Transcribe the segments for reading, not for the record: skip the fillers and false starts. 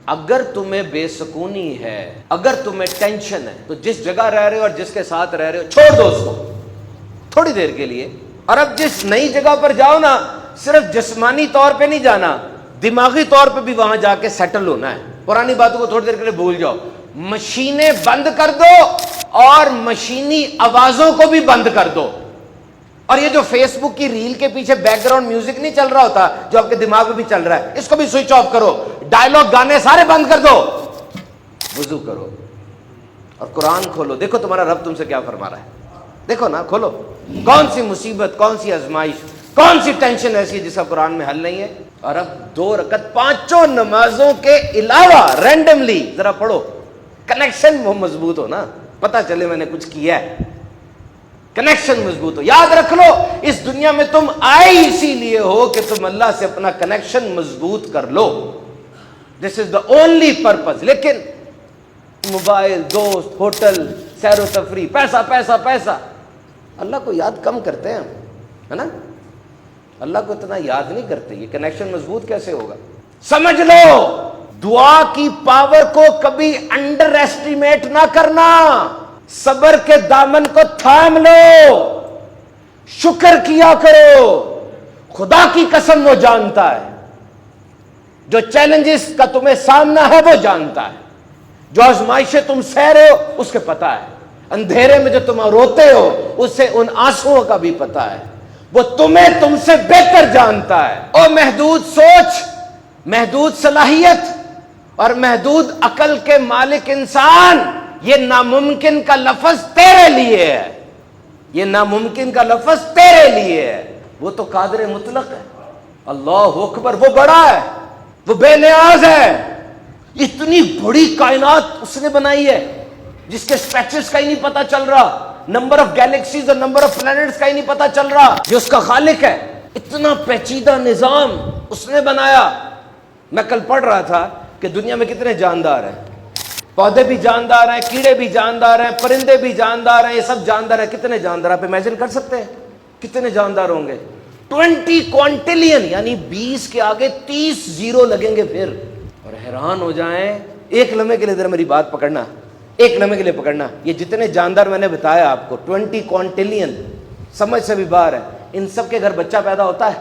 اگر تمہیں بے سکونی ہے، اگر تمہیں ٹینشن ہے، تو جس جگہ رہ رہے ہو اور جس کے ساتھ رہ رہے ہو چھوڑ دو اس کو تھوڑی دیر کے لیے. اور اب جس نئی جگہ پر جاؤ نا، صرف جسمانی طور پہ نہیں جانا، دماغی طور پہ بھی وہاں جا کے سیٹل ہونا ہے. پرانی باتوں کو تھوڑی دیر کے لیے بھول جاؤ، مشینیں بند کر دو اور مشینی آوازوں کو بھی بند کر دو. اور یہ جو فیس بک کی ریل کے پیچھے بیک گراؤنڈ میوزک نہیں چل رہا ہوتا جو آپ کے دماغ میں بھی چل رہا ہے، اس کو بھی سوئچ آف کرو. ڈائلاگ گانے سارے بند کر دو، وضو کرو اور قرآن کھولو. دیکھو تمہارا رب تم سے کیا فرما رہا ہے. دیکھو نا، کھولو. کون سی مصیبت، کون سی آزمائش، کون سی ٹینشن ایسی ہے جس کا قرآن میں حل نہیں ہے. اور اب 2 رکعت پانچوں نمازوں کے علاوہ رینڈملی ذرا پڑھو. کنیکشن وہ مضبوط ہو نا، پتا چلے میں نے کچھ کیا ہے، کنیکشن مضبوط ہو. یاد رکھ لو، اس دنیا میں تم آئے اسی لیے ہو کہ تم اللہ سے اپنا کنیکشن مضبوط کر لو. دس از دا اونلی پرپز. لیکن موبائل، دوست، ہوٹل، سیر و تفریح، پیسہ پیسہ پیسہ، اللہ کو یاد کم کرتے ہیں ہم، ہے نا. اللہ کو اتنا یاد نہیں کرتے. یہ کنیکشن مضبوط کیسے ہوگا؟ سمجھ لو، دعا کی پاور کو کبھی انڈر ایسٹیمیٹ نہ کرنا. صبر کے دامن کو تھام لو، شکر کیا کرو. خدا کی قسم وہ جانتا ہے، جو چیلنجز کا تمہیں سامنا ہے وہ جانتا ہے، جو آزمائشیں تم سہ رہے ہو اس کے پتہ ہے، اندھیرے میں جو تم روتے ہو اسے ان آنسوؤں کا بھی پتہ ہے. وہ تمہیں تم سے بہتر جانتا ہے. او محدود سوچ، محدود صلاحیت اور محدود عقل کے مالک انسان، یہ ناممکن کا لفظ تیرے لیے ہے، یہ ناممکن کا لفظ تیرے لیے ہے. وہ تو قادر مطلق ہے. اللہ اکبر، وہ بڑا ہے، وہ بے نیاز ہے. اتنی بڑی کائنات اس نے بنائی ہے جس کے اسپیکٹرس کا ہی نہیں پتا چل رہا، نمبر آف گیلیکسیز اور نمبر آف پلانٹس کا ہی نہیں پتا چل رہا. جو اس کا خالق ہے، اتنا پیچیدہ نظام اس نے بنایا. میں کل پڑھ رہا تھا کہ دنیا میں کتنے جاندار ہیں، پودے بھی جاندار ہیں، کیڑے بھی جاندار ہیں، پرندے بھی جاندار ہیں، یہ سب جاندار ہیں. کتنے جاندار آپ امیجن کر سکتے ہیں کتنے جاندار ہوں گے؟ 20 کوانٹلین، یعنی 20 کے آگے 30 زیرو لگیں گے پھر. اور حیران ہو جائیں. ایک لمحے کے لیے ذرا میری بات پکڑنا، ایک لمحے کے لیے پکڑنا. یہ جتنے جاندار میں نے بتایا آپ کو، 20 کوانٹلین، سمجھ سے بھی باہر ہے. ان سب کے گھر بچہ پیدا ہوتا ہے،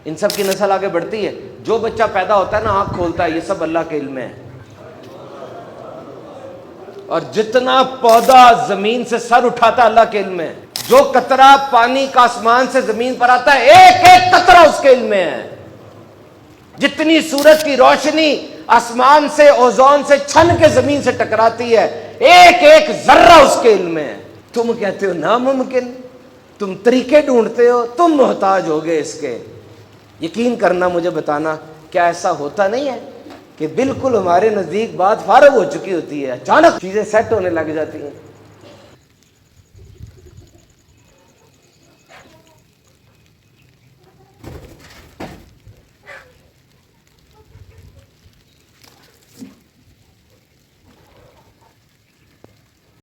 ان سب کی نسل آگے بڑھتی ہے. جو بچہ پیدا ہوتا ہے نا، آنکھ کھولتا ہے، یہ سب اللہ کے علم میں ہے. اور جتنا پودا زمین سے سر اٹھاتا ہے اللہ کے علم میں ہے. جو قطرہ پانی کا آسمان سے زمین پر آتا ہے، ایک ایک قطرہ اس کے علم میں ہے. جتنی سورج کی روشنی آسمان سے، اوزون سے چھن کے زمین سے ٹکراتی ہے، ایک ایک ذرہ اس کے علم میں ہے. تم کہتے ہو ناممکن، تم طریقے ڈھونڈتے ہو، تم محتاج ہو گئے اس کے. یقین کرنا، مجھے بتانا، کیا ایسا ہوتا نہیں ہے کہ بالکل ہمارے نزدیک بات فارغ ہو چکی ہوتی ہے، اچانک چیزیں سیٹ ہونے لگ جاتی ہیں؟